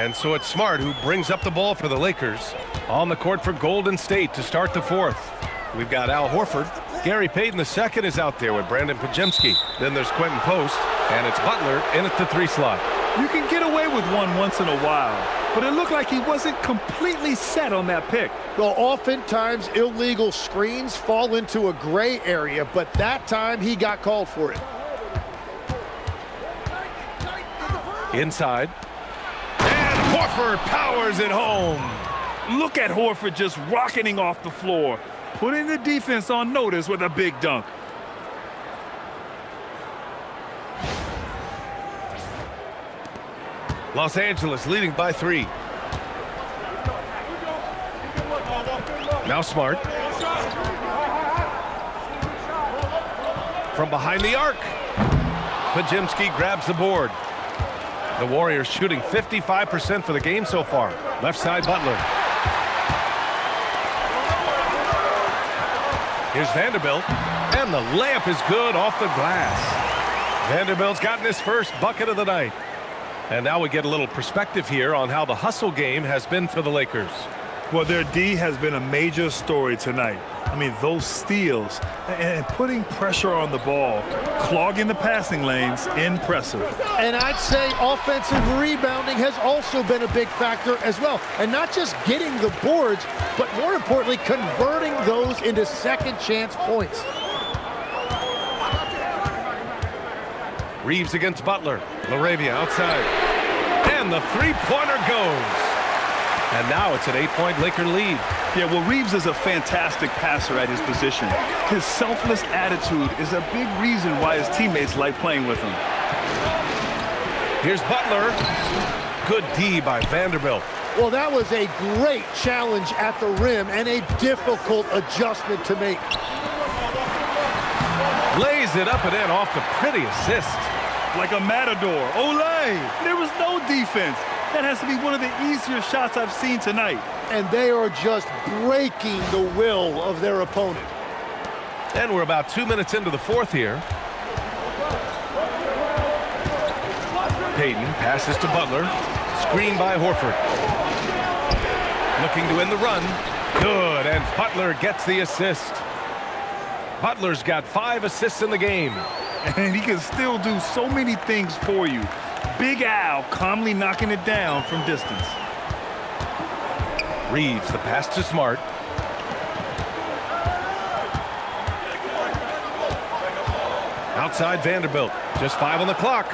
And so it's Smart who brings up the ball for the Lakers. On the court for Golden State to start the fourth. We've got Al Horford. Gary Payton II is out there with Brandon Pajemski. Then there's Quentin Post, and it's Butler in at the 3 slot. You can get away with one once in a while, but it looked like he wasn't completely set on that pick. Well, oftentimes illegal screens fall into a gray area, but that time he got called for it. Inside. And Horford powers it home. Look at Horford just rocketing off the floor, putting the defense on notice with a big dunk. Los Angeles leading by 3. Now Smart. From behind the arc. Pajemski grabs the board. The Warriors shooting 55% for the game so far. Left side, Butler. Here's Vanderbilt. And the layup is good off the glass. Vanderbilt's gotten his first bucket of the night. And now we get a little perspective here on how the hustle game has been for the Lakers. Well, their D has been a major story tonight. I mean, those steals and putting pressure on the ball, clogging the passing lanes, impressive. And I'd say offensive rebounding has also been a big factor as well. And not just getting the boards, but more importantly, converting those into second chance points. Reeves against Butler. LaRavia outside. And the three-pointer goes. And now it's an 8-point Laker lead. Yeah, well, Reeves is a fantastic passer at his position. His selfless attitude is a big reason why his teammates like playing with him. Here's Butler. Good D by Vanderbilt. Well, that was a great challenge at the rim and a difficult adjustment to make. Lays it up and in off the pretty assist. Like a matador. Olay! There was no defense. That has to be one of the easier shots I've seen tonight. And they are just breaking the will of their opponent. And we're about 2 minutes into the fourth here. Payton passes to Butler. Screen by Horford. Looking to end the run. Good, and Butler gets the assist. Butler's got 5 assists in the game. And he can still do so many things for you. Big Al calmly knocking it down from distance. Reeves, the pass to Smart. Outside Vanderbilt. Just 5 on the clock.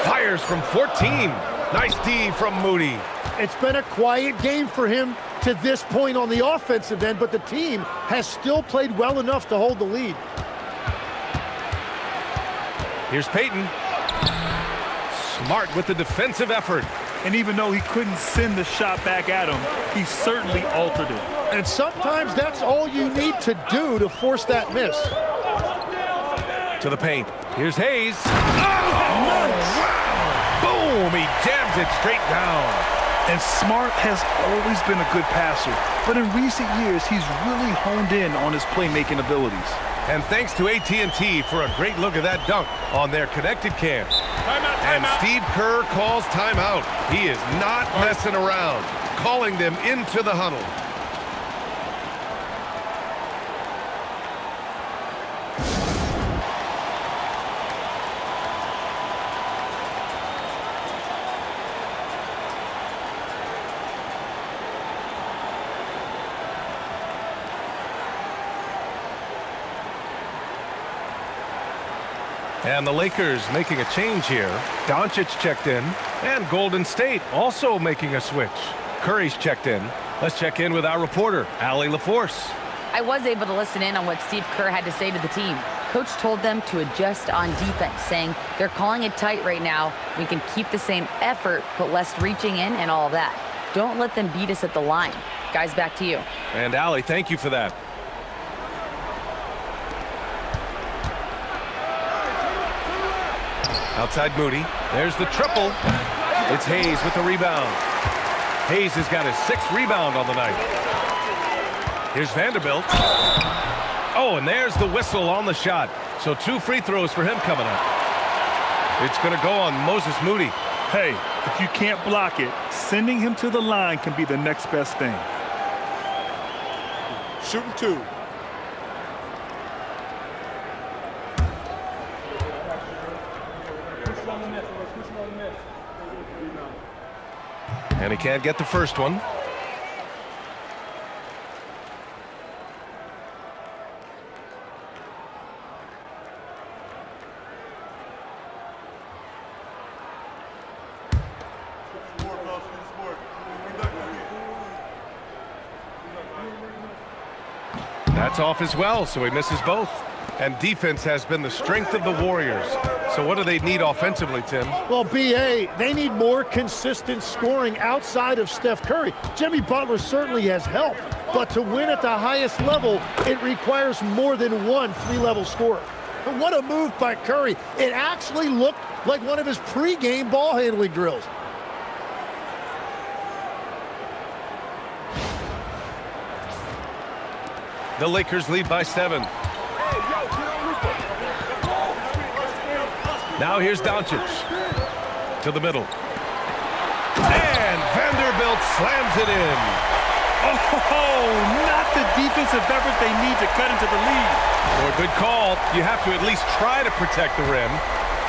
Fires from 14. Nice D from Moody. It's been a quiet game for him to this point on the offensive end, but the team has still played well enough to hold the lead. Here's Payton. Smart with the defensive effort. And even though he couldn't send the shot back at him, he certainly altered it. And sometimes that's all you need to do to force that miss. To the paint. Here's Hayes. Oh, wow. Boom! He jams it straight down. And Smart has always been a good passer, but in recent years, he's really honed in on his playmaking abilities. And thanks to AT&T for a great look at that dunk on their connected cam. And Steve Kerr calls timeout. He is not messing around, calling them into the huddle. And the Lakers making a change here. Doncic checked in, and Golden State also making a switch. Curry's checked in. Let's check in with our reporter, Allie LaForce. I was able to listen in on what Steve Kerr had to say to the team. Coach told them to adjust on defense, saying they're calling it tight right now. We can keep the same effort, but less reaching in and all of that. Don't let them beat us at the line. Guys, back to you. And Allie, thank you for that. Outside Moody. There's the triple. It's Hayes with the rebound. Hayes has got his 6th rebound on the night. Here's Vanderbilt. Oh, and there's the whistle on the shot. So 2 free throws for him coming up. It's going to go on Moses Moody. Hey, if you can't block it, sending him to the line can be the next best thing. Shooting 2. And he can't get the first one. That's off as well, so he misses both. And defense has been the strength of the Warriors. So what do they need offensively, Tim? Well, B.A., they need more consistent scoring outside of Steph Curry. Jimmy Butler certainly has helped, but to win at the highest level, it requires more than one three-level scorer. And what a move by Curry. It actually looked like one of his pregame ball handling drills. The Lakers lead by 7. Now here's Doncic to the middle. And Vanderbilt slams it in. Oh, not the defensive effort they need to cut into the lead. Well, good call. You have to at least try to protect the rim.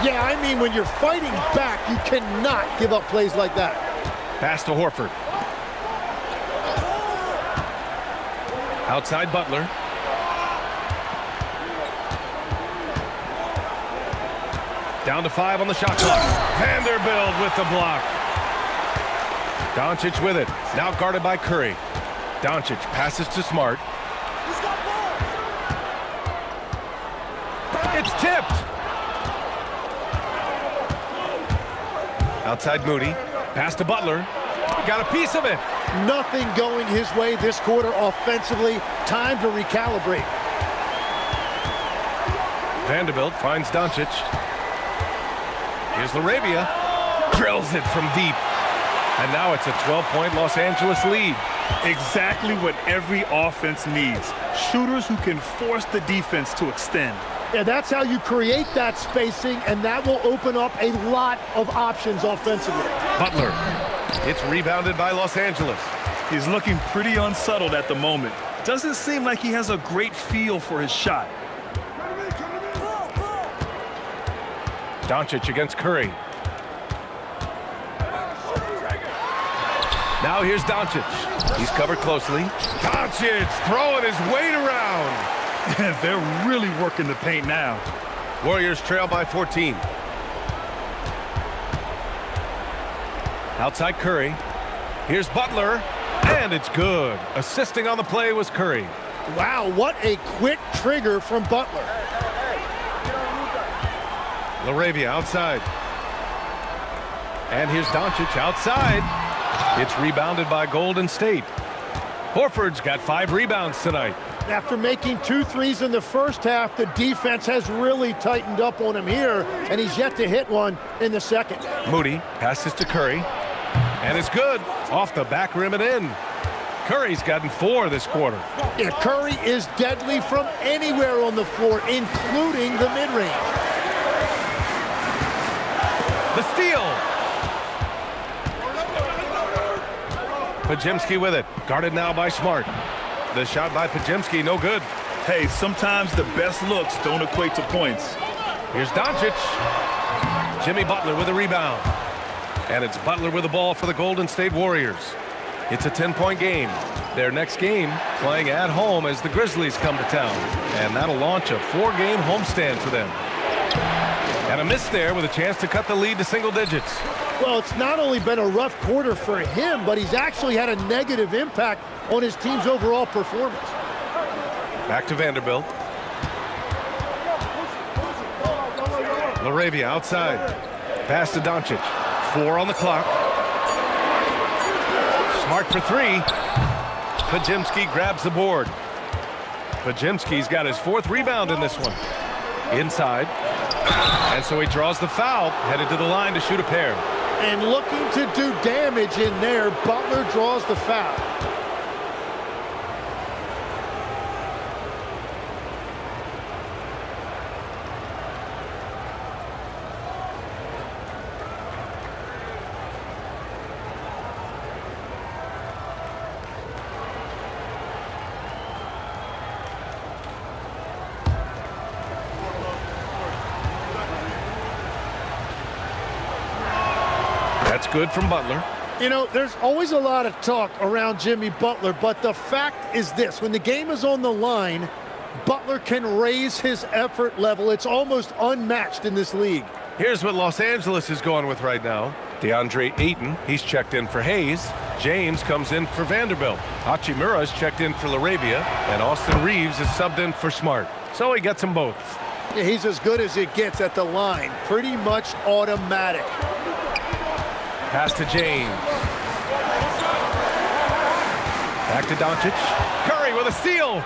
Yeah, I mean, when you're fighting back, you cannot give up plays like that. Pass to Horford. Outside Butler. Down to 5 on the shot clock. Vanderbilt with the block. Doncic with it. Now guarded by Curry. Doncic passes to Smart. It's tipped. Outside Moody. Pass to Butler. Got a piece of it. Nothing going his way this quarter offensively. Time to recalibrate. Vanderbilt finds Doncic. Here's Laravia. Drills it from deep. And now it's a 12-point Los Angeles lead. Exactly what every offense needs. Shooters who can force the defense to extend. Yeah, that's how you create that spacing, and that will open up a lot of options offensively. Butler. It's rebounded by Los Angeles. He's looking pretty unsettled at the moment. Doesn't seem like he has a great feel for his shot. Doncic against Curry. Now here's Doncic. He's covered closely. Doncic throwing his weight around. They're really working the paint now. Warriors trail by 14. Outside Curry. Here's Butler. And it's good. Assisting on the play was Curry. Wow, what a quick trigger from Butler. Laravia outside. And here's Doncic outside. It's rebounded by Golden State. Horford's got 5 rebounds tonight. After making 2 threes in the first half, the defense has really tightened up on him here, and he's yet to hit one in the second. Moody passes to Curry. And it's good. Off the back rim and in. Curry's gotten 4 this quarter. Yeah, Curry is deadly from anywhere on the floor, including the mid-range. The steal. Podziemski with it. Guarded now by Smart. The shot by Podziemski, no good. Hey, sometimes the best looks don't equate to points. Here's Doncic. Jimmy Butler with a rebound. And it's Butler with the ball for the Golden State Warriors. It's a 10-point game. Their next game playing at home as the Grizzlies come to town. And that'll launch a 4-game homestand for them. And a miss there with a chance to cut the lead to single digits. Well, it's not only been a rough quarter for him, but he's actually had a negative impact on his team's overall performance. Back to Vanderbilt. Laravia outside. Pass to Doncic. 4 on the clock. Smart for 3. Podziemski grabs the board. Podziemski's got his 4th rebound in this one. Inside. And so he draws the foul, headed to the line to shoot a pair. And looking to do damage in there, Butler draws the foul. That's good from Butler. You know, there's always a lot of talk around Jimmy Butler, but the fact is this. When the game is on the line, Butler can raise his effort level. It's almost unmatched in this league. Here's what Los Angeles is going with right now. DeAndre Ayton, he's checked in for Hayes. James comes in for Vanderbilt. Hachimura's checked in for LaRavia. And Austin Reeves is subbed in for Smart. So he gets them both. Yeah, he's as good as it gets at the line. Pretty much automatic. Pass to James. Back to Doncic. Curry with a steal.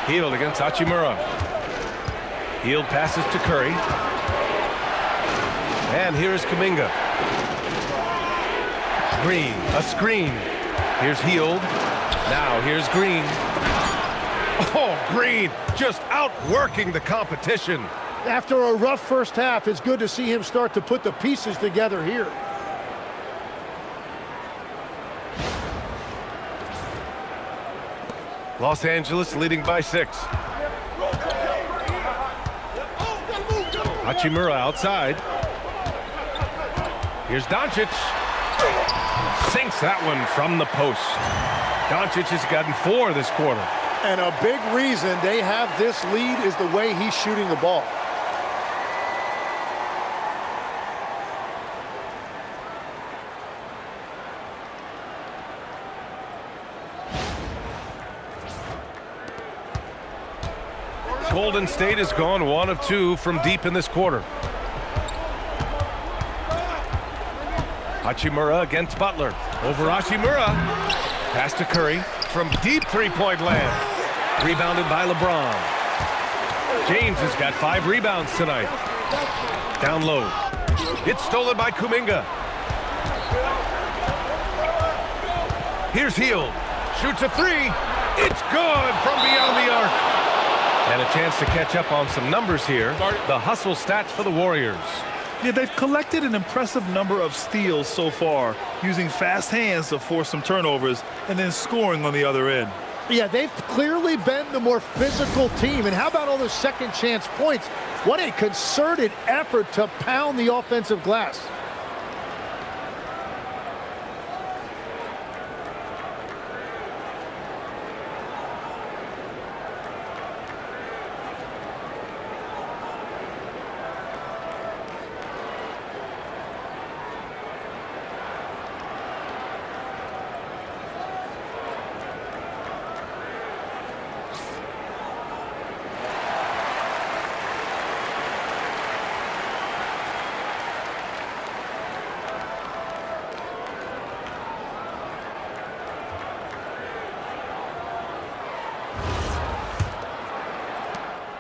Hield against Hachimura. Hield passes to Curry. And here's Kuminga. Green, a screen. Here's Hield. Now here's Green. Oh, Green just outworking the competition. After a rough first half, it's good to see him start to put the pieces together here. Los Angeles leading by 6. Hachimura outside. Here's Doncic. Sinks that one from the post. Doncic has gotten 4 this quarter. And a big reason they have this lead is the way he's shooting the ball. Golden State has gone 1 of 2 from deep in this quarter. Hachimura against Butler. Over Hachimura. Pass to Curry from deep three-point land. Rebounded by LeBron. James has got 5 rebounds tonight. Down low. It's stolen by Kuminga. Here's Hield. Shoots a 3. It's good from beyond the arc. And a chance to catch up on some numbers here. The hustle stats for the Warriors. Yeah, they've collected an impressive number of steals so far, using fast hands to force some turnovers and then scoring on the other end. Yeah, they've clearly been the more physical team. And how about all those second chance points? What a concerted effort to pound the offensive glass.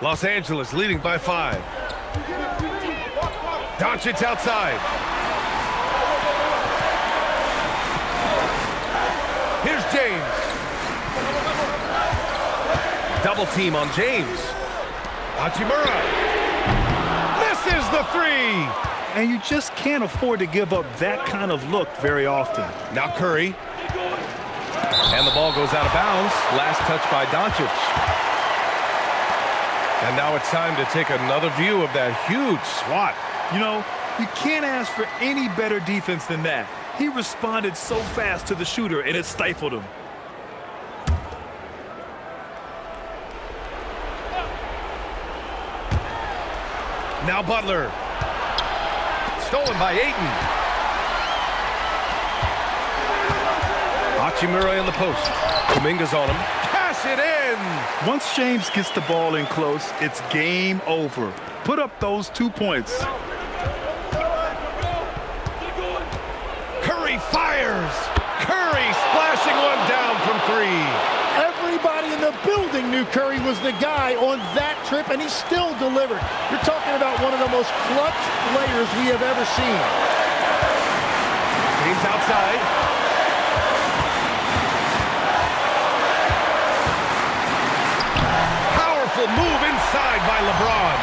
Los Angeles leading by 5. Doncic outside. Here's James. Double team on James. Hachimura. Misses the 3. And you just can't afford to give up that kind of look very often. Now Curry. And the ball goes out of bounds. Last touch by Doncic. And now it's time to take another view of that huge swat. You know, you can't ask for any better defense than that. He responded so fast to the shooter, and it stifled him. Now Butler. Stolen by Ayton. Hachimura in the post. Kuminga's on him. Cash it in. Once James gets the ball in close, it's game over. Put up those 2 points. Curry fires. Curry splashing one down from 3. Everybody in the building knew Curry was the guy on that trip, and he still delivered. You're talking about one of the most clutch players we have ever seen. James outside. Powerful move inside by LeBron.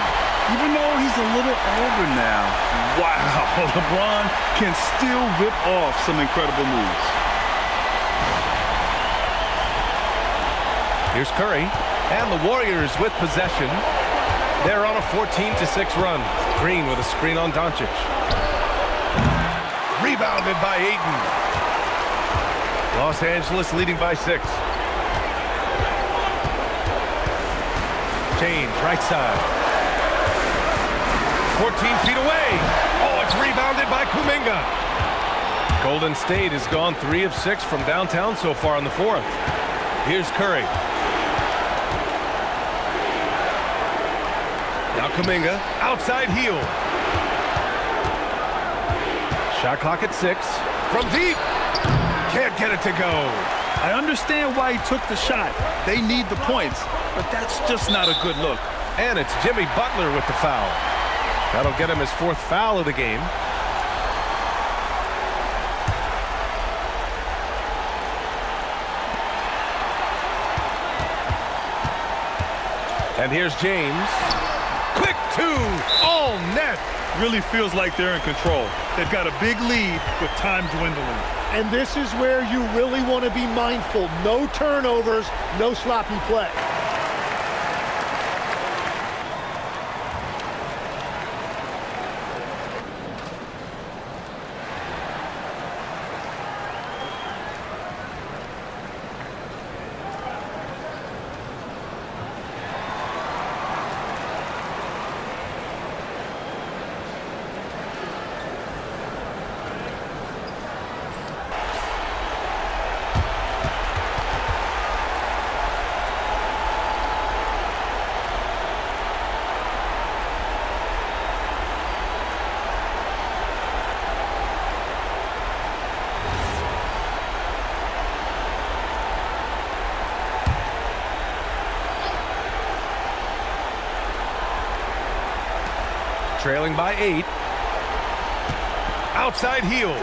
Even though he's a little older now, wow, LeBron can still whip off some incredible moves. Here's Curry, and the Warriors with possession. They're on a 14-6 run. Green with a screen on Doncic. Rebounded by Ayton. Los Angeles leading by 6. James, right side. 14 feet away. Oh, it's rebounded by Kuminga. Golden State has gone 3 of 6 from downtown so far in the 4th. Here's Curry. Now Kuminga, outside heel. Shot clock at 6. From deep. Can't get it to go. I understand why he took the shot. They need the points, but that's just not a good look. And it's Jimmy Butler with the foul. That'll get him his 4th foul of the game. And here's James. Quick 2. All net. Really feels like they're in control. They've got a big lead with time dwindling. And this is where you really want to be mindful. No turnovers, no sloppy play. Trailing by 8. Outside heel.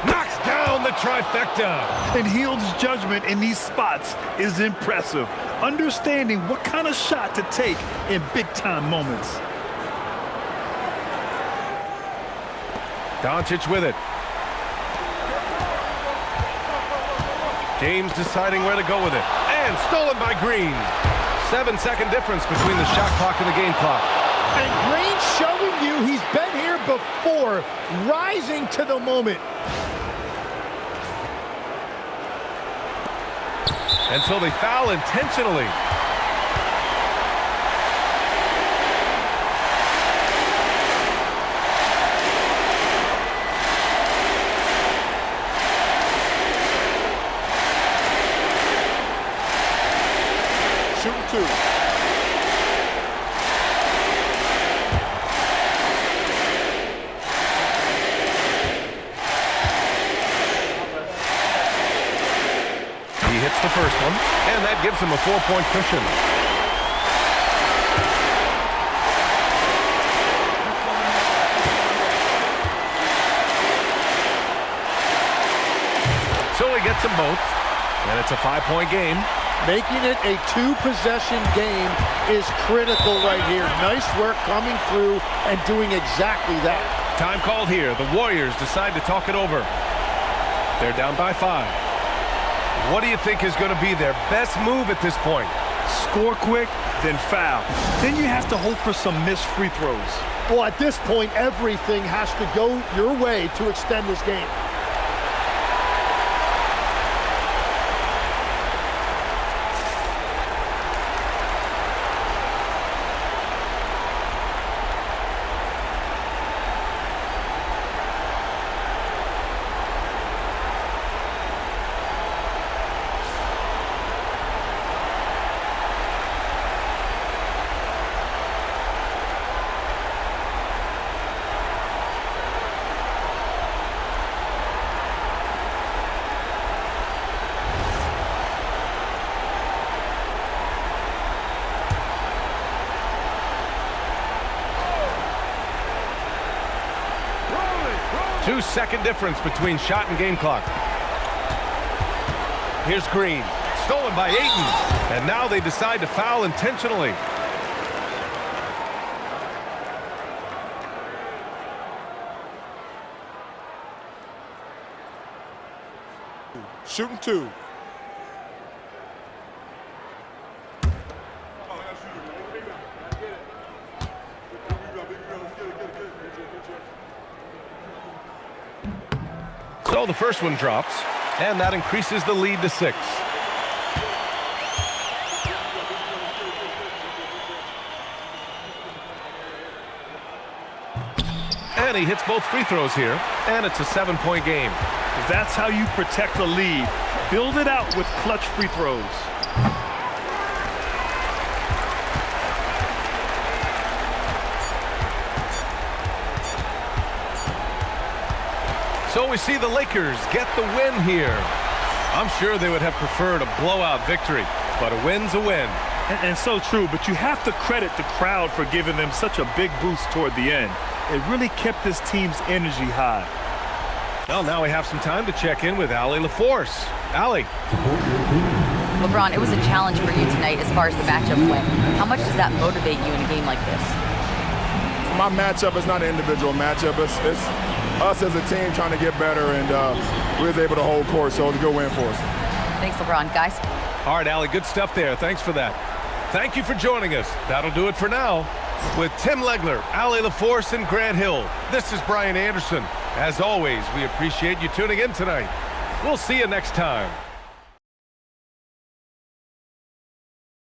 Knocks down the trifecta. And Hield's judgment in these spots is impressive. Understanding what kind of shot to take in big-time moments. Doncic with it. James deciding where to go with it. And stolen by Green. 7-second difference between the shot clock and the game clock. And Green showing you he's been here before, rising to the moment. And so they foul intentionally. Shooting 2. Hits the first one, and that gives him a 4-point cushion. So he gets them both, and it's a 5-point game. Making it a 2-possession game is critical right here. Nice work coming through and doing exactly that. Time called here. The Warriors decide to talk it over. They're down by 5. What do you think is going to be their best move at this point? Score quick, then foul. Then you have to hope for some missed free throws. Well, at this point, everything has to go your way to extend this game. Two-second difference between shot and game clock. Here's Green. Stolen by Ayton. And now they decide to foul intentionally. Shooting 2. So the first one drops, and that increases the lead to 6. And he hits both free throws here, and it's a 7-point game. That's how you protect the lead. Build it out with clutch free throws. So we see the Lakers get the win here. I'm sure they would have preferred a blowout victory, but a win's a win. And so true, but you have to credit the crowd for giving them such a big boost toward the end. It really kept this team's energy high. Well, now we have some time to check in with Allie LaForce. Allie. LeBron, it was a challenge for you tonight as far as the matchup went. How much does that motivate you in a game like this? My matchup is not an individual matchup. It's us as a team trying to get better, and we was able to hold court, so it was a good win for us. Thanks, LeBron. Guys? All right, Allie, good stuff there. Thanks for that. Thank you for joining us. That'll do it for now. With Tim Legler, Allie LaForce, and Grant Hill, this is Brian Anderson. As always, we appreciate you tuning in tonight. We'll see you next time.